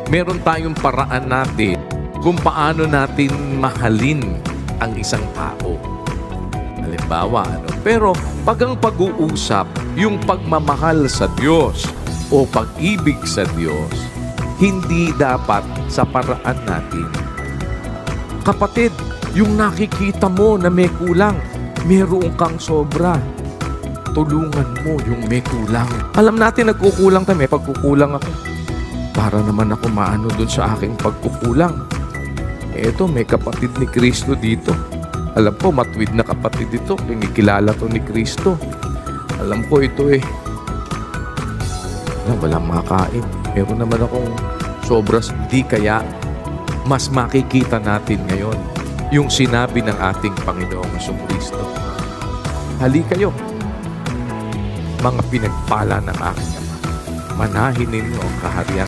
meron tayong paraan natin kung paano natin mahalin ang isang tao. Halimbawa, Pero pag ang pag-uusap, yung pagmamahal sa Diyos o pag-ibig sa Diyos, hindi dapat sa paraan natin. Kapatid, yung nakikita mo na may kulang, meron kang sobra. Tulungan mo yung may kulang. Alam natin nagkukulang tayo, may pagkukulang ako. Para naman ako maano dun sa aking pagkukulang. Eto, may kapatid ni Kristo dito. Alam ko, matwid na kapatid ito. Kinikilala to ni Kristo. Alam ko ito walang makain. Meron naman akong sobras. Di kaya mas makikita natin ngayon yung sinabi ng ating Panginoong Kristo. Hali kayo, mga pinagpala ng aking Ama. Manahin ninyo ang kaharian